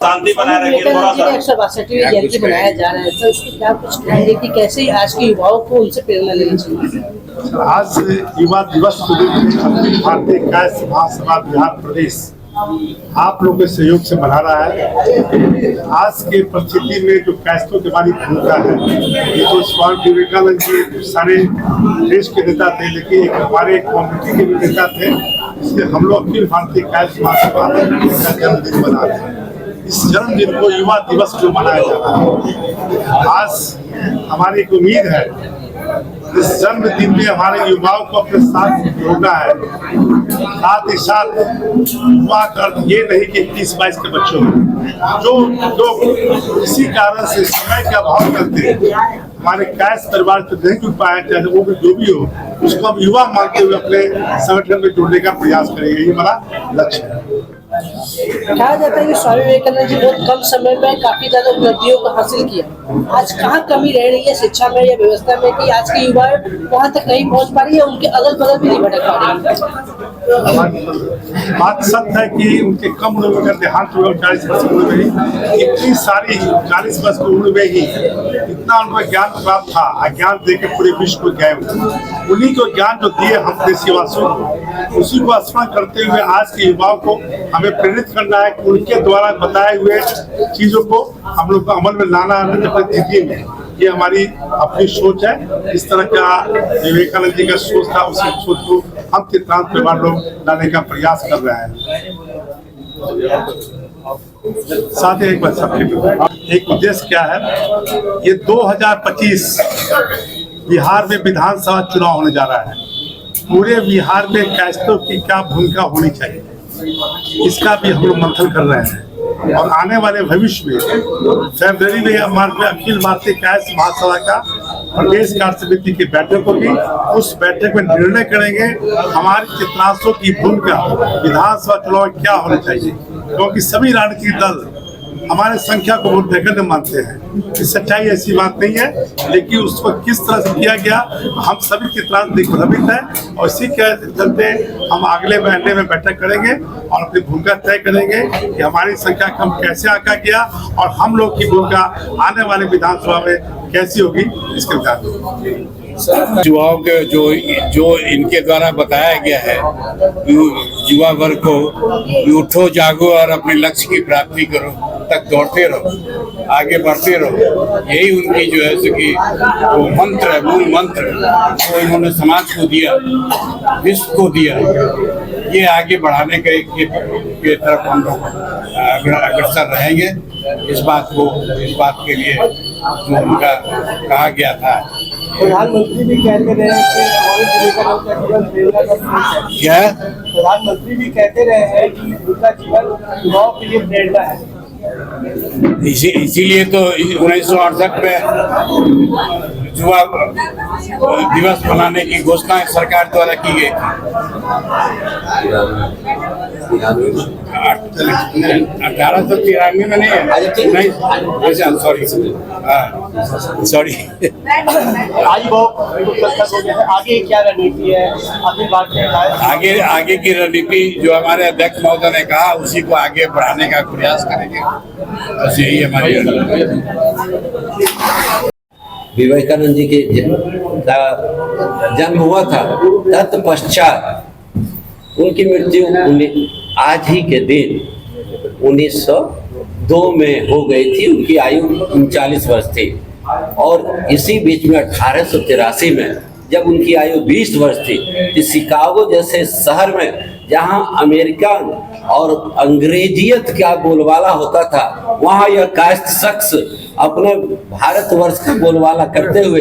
शांति बनाए रखिए थोड़ा सा। 162वीं जयंती मनाया जा रहा है, तो उसकी क्या कुछ कहेंगे कि कैसे आज के युवाओं को उनसे प्रेरणा लेनी चाहिए? आज युवा दिवस को अखिल भारतीय कायस्थ महासभा बिहार प्रदेश आप लोगों के सहयोग से मना रहा है। आज के परिस्थिति में जो कायस्थों की हमारी भूमिका है, ये तो स्वामी विवेकानंद जी सारे देश के नेता थे, लेकिन एक हमारे कम्युनिटी के भी नेता थे, इसलिए हम लोग अखिल भारतीय कायस्थ महासभा का जन्मदिन मना रहे हैं। इस जन्मदिन को युवा दिवस को मनाया जा रहा है। आज हमारी एक उम्मीद है, इस जन्मदिन में हमारे युवाओं को अपने साथ जोड़ना है। साथ ही साथ युवा का अर्थ ये नहीं कि 21-22 के बच्चों जो लोग किसी कारण से समय का अभाव करते हमारे कायस्थ परिवार से नहीं जुड़ पाए, चाहे वो भी जो भी हो, उसको हम युवा मानते हुए अपने संगठन में जुड़ने का प्रयास करेंगे। ये हमारा लक्ष्य है। कहा जाता है कि स्वामी विवेकानंद जी बहुत कम समय में काफी ज्यादा उपलब्धियों को हासिल किया। आज कहाँ कमी रह रही है शिक्षा में या व्यवस्था में कि आज के युवा वहाँ तक नहीं पहुँच पा रही है, उनके अगल बगल भी नहीं भटक पा रही है? बात सत्य है कि उनके कम लोगों का देहांत हुआ 40 वर्ष की उम्र में ही, इतनी सारी 40 वर्ष की उम्र में ही इतना उनका ज्ञान प्राप्त था। अज्ञान दे के पूरे विश्व को गए, उन्हीं को ज्ञान जो दिए हम देशवासियों को, उसी को स्मरण करते हुए आज के युवाओं को हमें प्रेरित करना है कि उनके द्वारा बताए हुए चीजों को हम लोग को अमल में लाना है अपनी जिंदगी में। ये हमारी अपनी सोच है। इस तरह का विवेकानंद जी का सोच था, उसी सोच को हम चित्रांत परिवार लोग लाने का प्रयास कर रहे हैं। साथ ही एक बात सबके एक उद्देश्य क्या है, ये 2025 बिहार में विधानसभा चुनाव होने जा रहा है। पूरे बिहार में कायस्थों की क्या भूमिका होनी चाहिए, इसका भी हम लोग मंथन कर रहे हैं। और आने वाले भविष्य में फरवरी में हमारे अखिल भारतीय कायस्थ महासभा का प्रदेश कार्य समिति की बैठक होगी। उस बैठक में निर्णय करेंगे हमारी चित्रांशों की भूमिका विधानसभा चुनाव में क्या होनी चाहिए, क्योंकि सभी राजनीतिक दल हमारे संख्या को वोट देकर नहीं मानते हैं। कि सच्चाई ऐसी बात नहीं है, लेकिन उसको किस तरह से किया गया हम सभी चित्रांश दिग्भ्रमित है। और इसी के चलते हम अगले महीने में बैठक करेंगे और अपनी भूमिका तय करेंगे कि हमारी संख्या कम कैसे आका गया और हम लोग की भूमिका आने वाले विधानसभा में कैसी होगी, इसके विचार युवाओं के जो इनके द्वारा बताया गया है, युवा वर्ग को उठो जागो और अपने लक्ष्य की प्राप्ति करो, तक दौड़ते रहो, आगे बढ़ते रहो। यही उनकी जो है कि वो मंत्र है, मूल मंत्र वो इन्होंने समाज को दिया, विश्व को दिया। ये आगे बढ़ाने के तरफ हम लोग अग्रसर रहेंगे। इस बात के लिए जो उनका कहा गया था। प्रधानमंत्री भी कहते रहे हैं कि क्या प्रधानमंत्री भी कहते रहे हैं कि उनका जीवन युवाओं के लिए प्रेरणा है। इसीलिए तो 1968 में युवा दिवस मनाने की घोषणा सरकार द्वारा की गई थी। 1893 में नहीं, सॉरी आज आगे क्या रणनीति है आगे की रणनीति जो हमारे अध्यक्ष महोदय ने कहा, उसी को आगे बढ़ाने का प्रयास करेंगे। बस यही हमारी विवेकानंद जी के जन्म हुआ था, तत्पश्चात उनकी मृत्यु आज ही के दिन 1902 में हो गई थी। उनकी आयु 39 वर्ष थी। और इसी बीच में 1883 में जब उनकी आयु 20 वर्ष थी, तो शिकागो जैसे शहर में जहां अमेरिकन और अंग्रेजियत का बोलबाला होता था, वहां यह कायस्थ शख्स अपने भारतवर्ष का बोलबाला करते हुए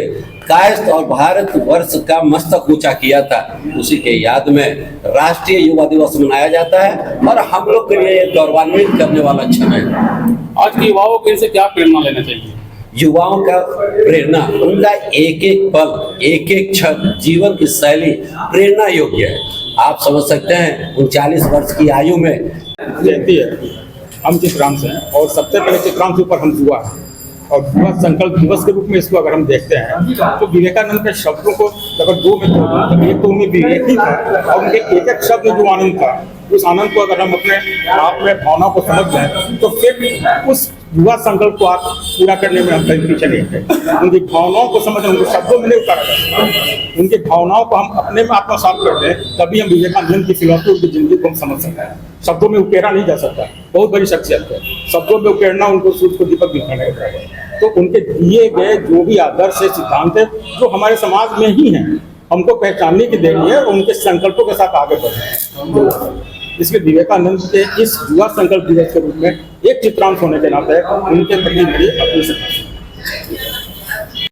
कायस्थ और भारतवर्ष का मस्तक ऊंचा किया था। उसी के याद में राष्ट्रीय युवा दिवस मनाया जाता है और हम लोग के लिए गौरवान्वित करने वाला क्षण है। आज के युवाओं को इनसे क्या प्रेरणा लेना चाहिए? युवाओं का प्रेरणा, उनका एक एक पल, एक एक क्षण, जीवन की शैली प्रेरणा योग्य है। आप समझ सकते हैं 39 वर्ष की आयु में जयंती है, हम चित्रांश हैं और सबसे पहले चित्रांश के ऊपर हम युवा हैं और युवा संकल्प दिवस के रूप में इसको अगर हम देखते हैं तो विवेकानंद के शब्दों को अगर दो में तोड़ तो एक तो उनमें विवेक ही था और उनके एक एक शब्द जो आनंद था उस आनंद को अगर हम अपने आप में भावनाओं को समझ जाए तो फिर उस युवा संकल्प को आप पूरा करने में हम कहीं पीछे नहीं थे। उनकी भावनाओं को समझना, उनको शब्दों में नहीं उतारा जा सकता। उनकी भावनाओं को हम अपने में आत्मसात करते हैं, तभी हम विवेकानंद की फिलॉसफी, उनकी जिंदगी को हम समझ सकते हैं। शब्दों में उकेरा नहीं जा सकता। बहुत बड़ी शख्सियत है, शब्दों में उकेरना उनको सूर्य को दीपक दिखाने का है। तो उनके दिए गए जो भी आदर्श है, सिद्धांत है, जो हमारे समाज में ही है, हमको पहचानने की देरी है और उनके संकल्पों के साथ आगे बढ़ना। इसलिए विवेकानंद के इस युवा संकल्प दिवस के रूप में एक चित्रांश होने के नाते उनके प्रति मेरी अपनी